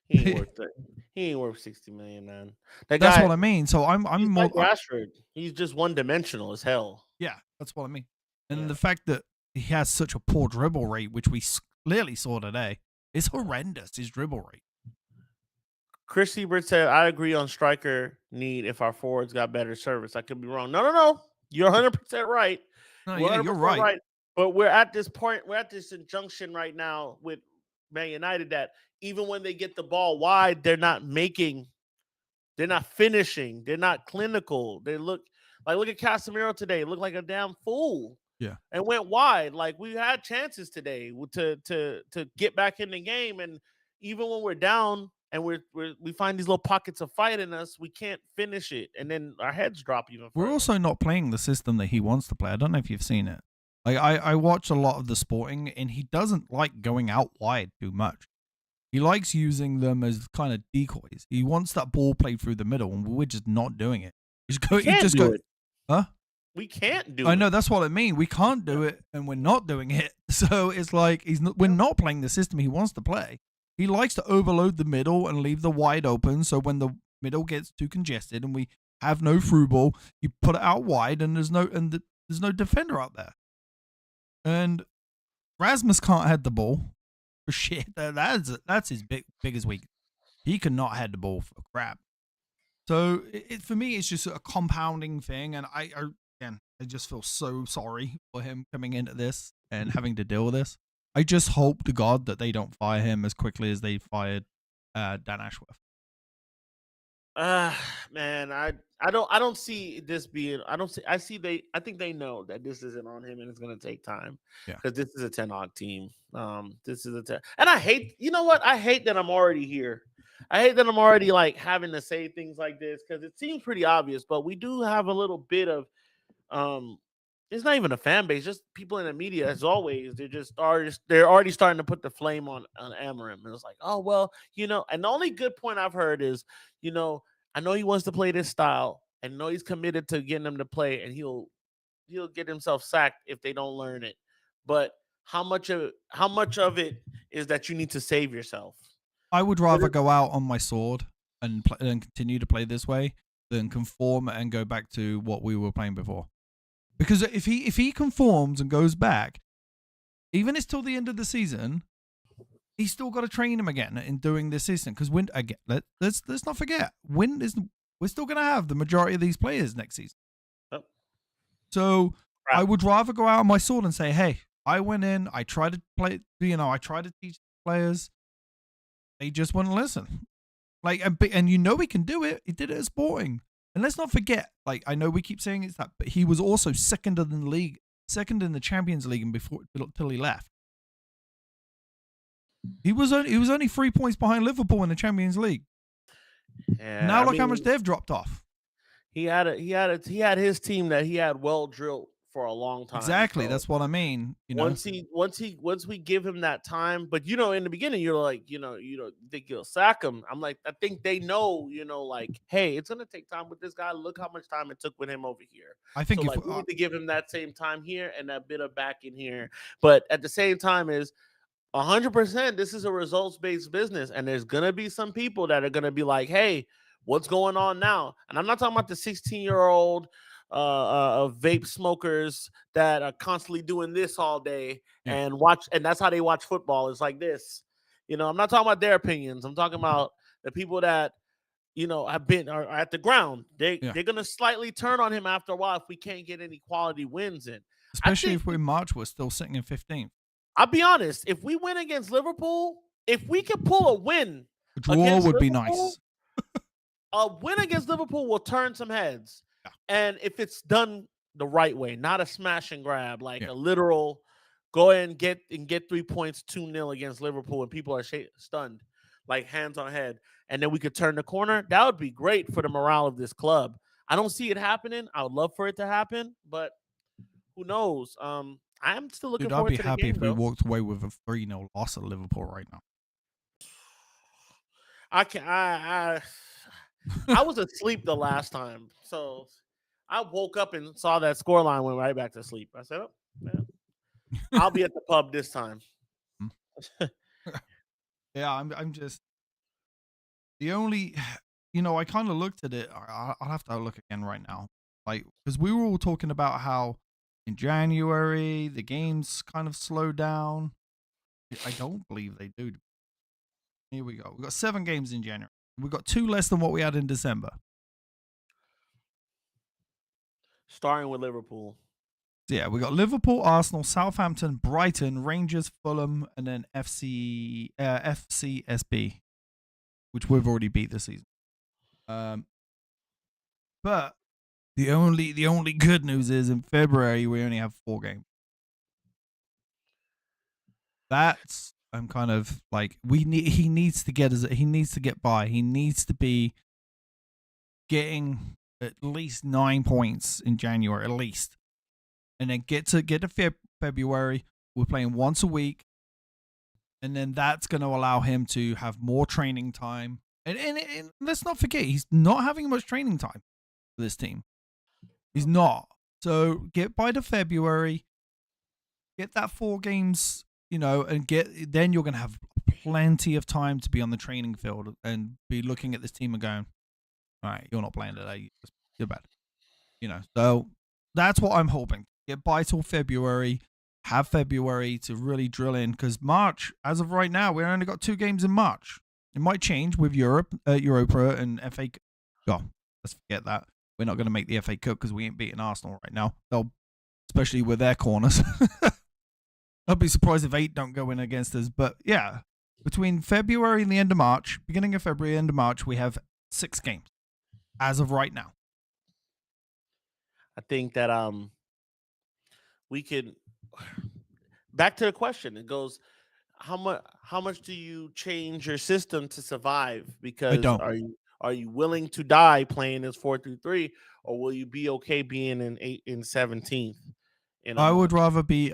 He ain't worth it. He ain't worth 60 million, man. That's what I mean. So I'm more like Rashford. He's just one-dimensional as hell. Yeah, that's what I mean. And the fact that he has such a poor dribble rate, which we clearly saw today, is horrendous. His dribble rate. Chris Siebert said, I agree on striker need if our forwards got better service. I could be wrong. No. You're 100% right. No, yeah, you're right. But we're at this point, we're at this injunction right now with Man United that even when they get the ball wide, they're not finishing, they're not clinical. They look at Casemiro today, looked like a damn fool. Yeah. And went wide. Like, we had chances today to get back in the game. And even when we're down and we find these little pockets of fight in us, we can't finish it. And then our heads drop even further. We're also not playing the system that he wants to play. I don't know if you've seen it. Like, I watch a lot of the Sporting, and he doesn't like going out wide too much. He likes using them as kind of decoys. He wants that ball played through the middle, and we're just not doing it. Huh? We can't do it. I know, that's what I mean. We can't do it, and we're not doing it. So it's like we're not playing the system he wants to play. He likes to overload the middle and leave the wide open, so when the middle gets too congested and we have no through ball, you put it out wide, and there's no defender out there. And Rasmus can't head the ball for shit. That's his biggest weakness. He cannot head the ball for crap. So for me, it's just a compounding thing, and I just feel so sorry for him coming into this and having to deal with this. I just hope to God that they don't fire him as quickly as they fired Dan Ashworth. Man, I don't see this being. I think they know that this isn't on him and it's gonna take time. Yeah. Because this is a Ten Hag team. This is and I hate. You know what? I hate that I'm already here. I hate that I'm already like having to say things like this because it seems pretty obvious, but we do have a little bit of it's not even a fan base, just people in the media as always. They're already starting to put the flame on Amorim. And it's like, oh well, and the only good point I've heard is, I know he wants to play this style and know he's committed to getting them to play, and he'll get himself sacked if they don't learn it. But how much of it is that you need to save yourself? I would rather go out on my sword and continue to play this way than conform and go back to what we were playing before. Because if he conforms and goes back, even it's till the end of the season, he's still got to train him again in doing this season. Because let's not forget, we're still going to have the majority of these players next season. Oh. So I would rather go out on my sword and say, hey, I went in, I tried to play, I tried to teach players. They just wouldn't listen. And he can do it. He did it at Sporting. And let's not forget, I know we keep saying it's that, but he was also second in the Champions League until he left. He was only 3 points behind Liverpool in the Champions League. Yeah, now how much they've dropped off. He had his team that he had well drilled for a long time. Exactly, so that's what I mean. Once we give him that time, but in the beginning you're like, you think you'll sack him. I'm like, I think they know, hey, it's gonna take time with this guy. Look how much time it took with him over here. I think we need to give him that same time here and that bit of back in here. But at the same time, is 100%. This is a results-based business, and there's gonna be some people that are gonna be like, hey, what's going on now? And I'm not talking about the 16-year-old vape smokers that are constantly doing this all day and that's how they watch football. It's like this. I'm not talking about their opinions. I'm talking about the people that are at the ground. They're gonna slightly turn on him after a while if we can't get any quality wins in. Especially if we're in March, we're still sitting in 15th. I'll be honest, if we win against Liverpool, if we can pull a win, a draw would be nice. A win against Liverpool will turn some heads. Yeah. And if it's done the right way, not a smash and grab, like Yeah. a literal go ahead and get 3 points 2-0 against Liverpool and people are stunned, like hands on head, and then we could turn the corner. That would be great for the morale of this club. I don't see it happening. I would love for it to happen, but who knows? I'm still looking Dude, I'd forward be to the happy game if we though. walked away with a 3-0 loss at Liverpool right now. I can I was asleep the last time, so I woke up and saw that scoreline, went right back to sleep. I said, "Oh, yeah, I'll be at the pub this time." Yeah, I'm just the only, I kind of looked at it. I'll have to look again right now, like because we were all talking about how in January the games kind of slowed down. I don't believe they do. Here we go. We got 7 games in January. We got 2 less than what we had in December. Starting with Liverpool. So yeah, we got Liverpool, Arsenal, Southampton, Brighton, Rangers, Fulham, and then FCSB, which we've already beat this season. But the only good news is in February we only have 4 games. That's I'm kind of like he needs to get by. He needs to be getting at least 9 points in January, at least. And then get to February. We're playing once a week. And then that's going to allow him to have more training time. And let's not forget, he's not having much training time for this team. He's not. So get by to February, get that 4 games, and then you're going to have plenty of time to be on the training field and be looking at this team and going, all right, you're not playing today. You're bad. So that's what I'm hoping. Get by till February, have February to really drill in, because March, as of right now, we've only got 2 games in March. It might change with Europa and FA Cup. Oh, let's forget that. We're not going to make the FA Cup because we ain't beating Arsenal right now. Especially with their corners. I'd be surprised if 8 don't go in against us. But yeah, between February and the end of March, beginning of February, end of March, we have 6 games as of right now. I think that we could back to the question. It goes, how much do you change your system to survive? I Because don't. are you willing to die playing this 4-3-3, or will you be okay being in 17th in a I month? would rather be in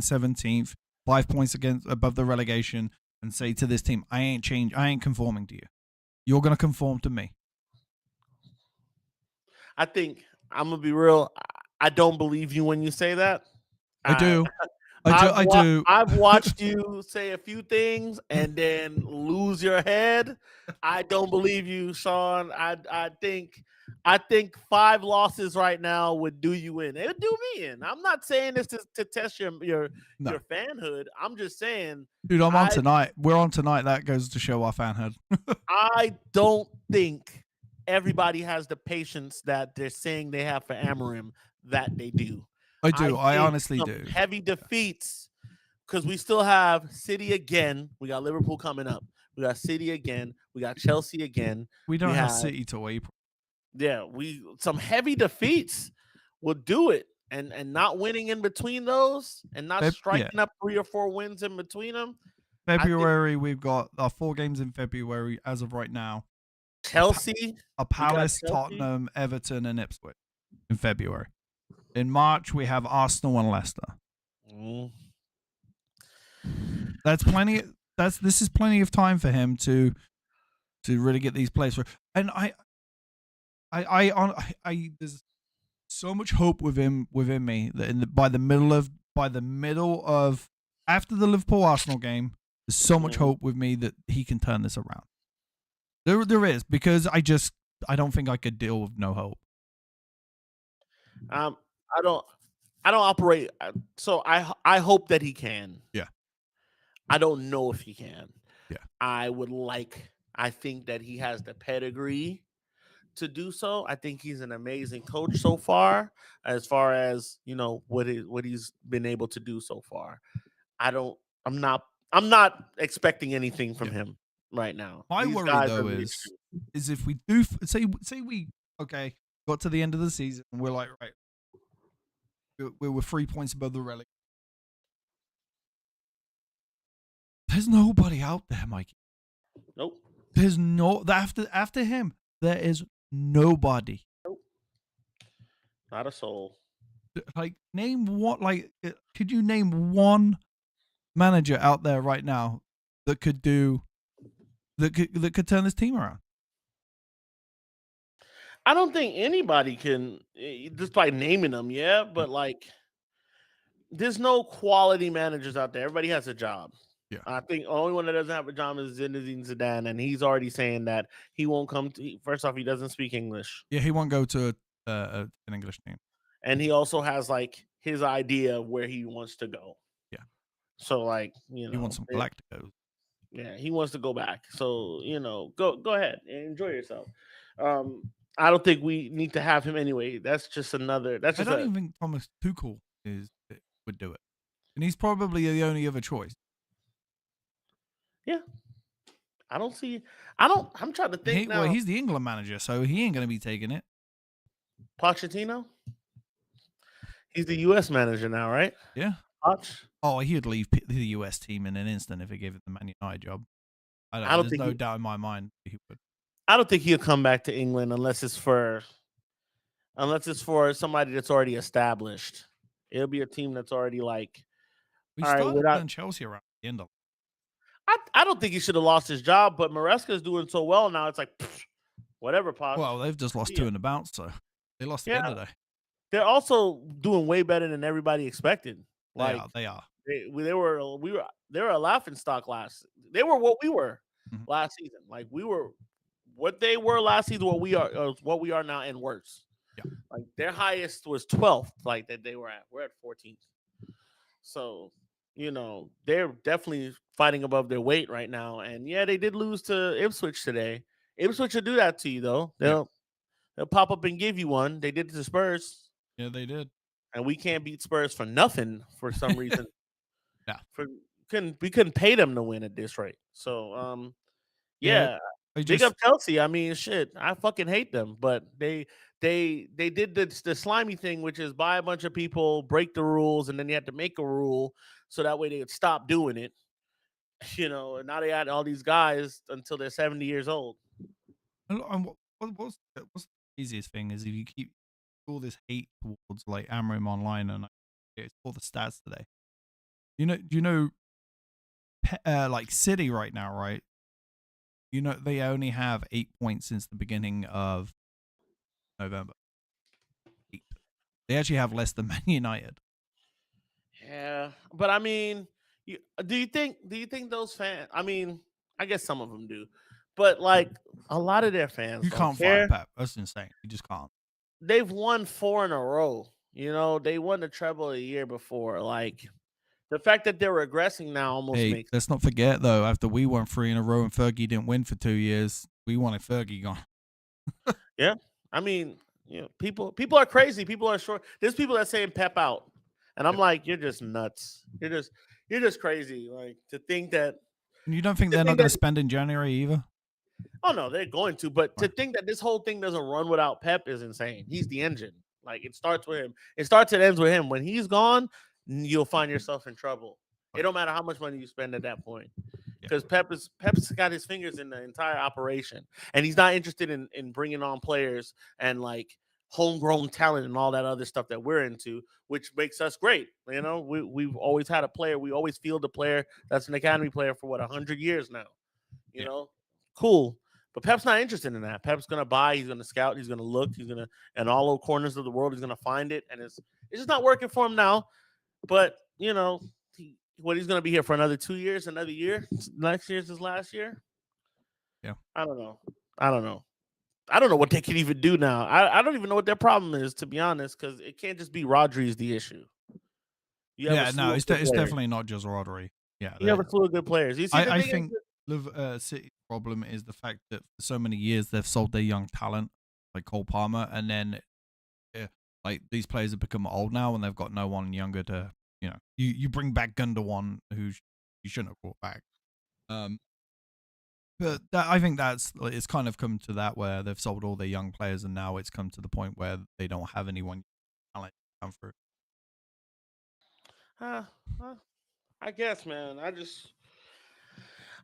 17th, 5 points above the relegation, and say to this team, I ain't conforming to you. You're gonna conform to me. I think I'm gonna be real. I don't believe you when you say that. I do. I've I do. I've watched you say a few things and then lose your head. I don't believe you, Sean. I think 5 losses right now would do you in. It would do me in. I'm not saying this to test your No. fanhood. I'm just saying, Dude, I'm on tonight. We're on tonight. That goes to show our fanhood. I don't think everybody has the patience that they're saying they have for Amorim that they do. I do. I think honestly some do. heavy defeats, because we still have City again. We got Liverpool coming up. We got City again. We got Chelsea again. We don't We have have City till April. some heavy defeats will do it, and not winning in between those, and not striking up 3 or 4 wins in between them. February, we've got our 4 games in February as of right now. Chelsea, A Palace, Tottenham, Everton, and Ipswich in February. In March, we have Arsenal and Leicester. That's plenty. This is plenty of time for him to really get these plays for. And there's so much hope within me that by the middle of after the Liverpool Arsenal game, there's so much hope with me that he can turn this around. There is, because I don't think I could deal with no hope. I don't operate. So I hope that he can. Yeah. I don't know if he can. Yeah. I think that he has the pedigree to do so. I think he's an amazing coach so far as what he's been able to do so far. I'm not expecting anything from him right now. My worry though is if we do say we go got to the end of the season, and we're like, right, we were 3 points above the relegation. There's nobody out there, Mikey. Nope. There's no after him. There is nobody. Nope. Not a soul. Like, name what? Like, could you name one manager out there right now that could do that could turn this team around? I don't think anybody can, just by naming them. Yeah, but like, there's no quality managers out there. Everybody has a job. Yeah. I think the only one that doesn't have a job is Zinedine Zidane, and he's already saying that he won't come to. First off, he doesn't speak English. Yeah, he won't go to an English team. And he also has like his idea of where he wants to go. Yeah. So like, you know, he wants some Galacticos. Yeah, he wants to go back. So, you know, go ahead and enjoy yourself. I don't think we need to have him anyway. That's just another. That's just. I don't even think Thomas Tuchel would do it, and he's probably the only other choice. Yeah, I don't see. I'm trying to think now. Well, he's the England manager, so he ain't gonna be taking it. Pochettino. He's the U.S. manager now, right? Yeah. Poch. Oh, he'd leave the U.S. team in an instant if he gave it the Man United job. There's no doubt in my mind he would. I don't think he'll come back to England unless it's for somebody that's already established. It'll be a team that's already like. We started playing Chelsea around the end of. I don't think he should have lost his job, but Maresca's doing so well now. It's like, whatever, Poch. Well, they've just lost 2 in the bounce, so they lost again today. They're also doing way better than everybody expected. Like they are. They were a laughing stock last. They were what we were last season. Like we were what they were last season. What we are now, and worse. Yeah. Like their highest was 12th. Like that they were at. We're at 14th. So you know they're definitely fighting above their weight right now. And yeah, they did lose to Ipswich today. Ipswich will do that to you though. They'll pop up and give you one. They did it to Spurs. Yeah, they did. And we can't beat Spurs for nothing for some reason. Yeah. We couldn't pay them to win at this rate. So big up Chelsea. I mean, shit, I fucking hate them, but they did the slimy thing, which is buy a bunch of people, break the rules, and then you had to make a rule so that way they would stop doing it. You know, and now they had all these guys until they're 70 years old. And what's the easiest thing is if you keep all this hate towards like Amorim online, and it's all the stats today. You know, like City right now, right? You know, they only have 8 points since the beginning of November. 8. They actually have less than Man United. Yeah, but I mean, do you think those fans? I mean, I guess some of them do, but like a lot of their fans, you can't fire Pep. That's insane. You just can't. They've won 4 in a row. You know, they won the treble a year before. Like the fact that they're regressing now almost makes. Let's not forget though. After we won 3 in a row and Fergie didn't win for 2 years, we wanted Fergie gone. Yeah, I mean, you know, people are crazy. People are short. There's people that saying Pep out, and I'm like, you're just nuts. You're just crazy. Like to think that. And you don't think they're not going to spend in January either? Oh no, they're going to. But to think that this whole thing doesn't run without Pep is insane. He's the engine. Like it starts with him. It starts and ends with him. When he's gone, you'll find yourself in trouble. It don't matter how much money you spend at that point, because Pep's got his fingers in the entire operation, and he's not interested in bringing on players and like homegrown talent and all that other stuff that we're into, which makes us great. You know, we've always had a player. We always field a player that's an academy player for 100 years now. You know, cool. But Pep's not interested in that. Pep's gonna buy. He's gonna scout. He's gonna look. He's gonna in all the corners of the world. He's gonna find it, and it's just not working for him now. But you know, he's gonna be here for another 2 years, another year. Next year's his last year. Yeah, I don't know. I don't know what they can even do now. I don't even know what their problem is, to be honest, because it can't just be Rodri's the issue. It's definitely not just Rodri. Yeah, you have a slew of good players. You see, I think City's problem is the fact that for so many years they've sold their young talent like Cole Palmer, and then like these players have become old now and they've got no one younger to, you know, you bring back Gundogan, who you shouldn't have brought back. But I think it's kind of come to that where they've sold all their young players, and now it's come to the point where they don't have anyone talent to come through. Uh, uh, I guess, man. I just,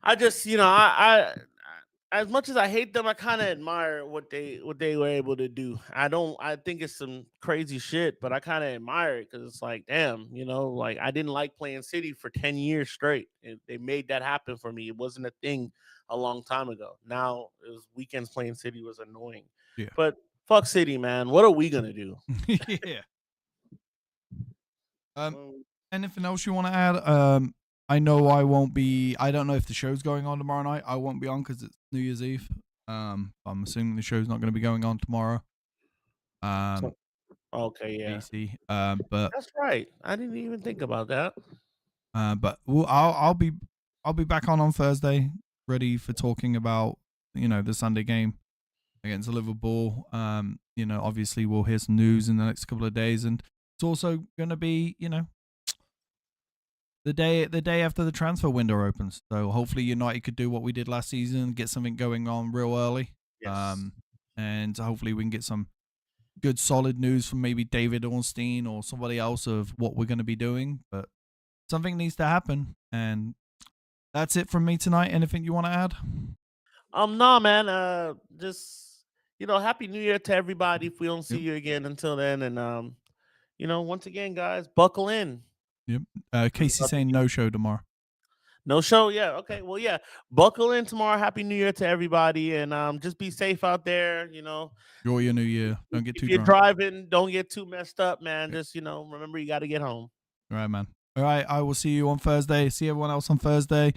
I as much as I hate them, I kind of admire what they were able to do. I think it's some crazy shit, but I kind of admire it because it's like, damn, like I didn't like playing City for 10 years straight. They made that happen for me. It wasn't a thing a long time ago. Now it was weekends playing City was annoying, Yeah. but fuck City, man. What are we gonna do? Yeah. Um, Um, anything else you want to add? I know I won't be. I don't know if the show's going on tomorrow night. I won't be on because it's New Year's Eve. I'm assuming the show's not going to be going on tomorrow. so- okay, yeah, DC. But that's right. I didn't even think about that. I'll be back on Thursday, ready for talking about the Sunday game against Liverpool. Obviously we'll hear some news in the next couple of days, and it's also going to be the day after the transfer window opens. So hopefully United could do what we did last season, get something going on real early. Yes. And hopefully we can get some good solid news from maybe David Ornstein or somebody else of what we're going to be doing. But something needs to happen, and that's it from me tonight. Anything you want to add? Nah, man. Just Happy New Year to everybody. If we don't see Yep. you again until then, and once again, guys, buckle in. Yep. There's Casey's nothing saying you- no show tomorrow. No show, yeah. Okay, well, yeah. Buckle in tomorrow. Happy New Year to everybody, and just be safe out there. Enjoy your new year. Don't get If too you're drunk. driving, don't get too messed up, man. Yep. Just remember you got to get home. All right, man. All right, I will see you on Thursday. See everyone else on Thursday.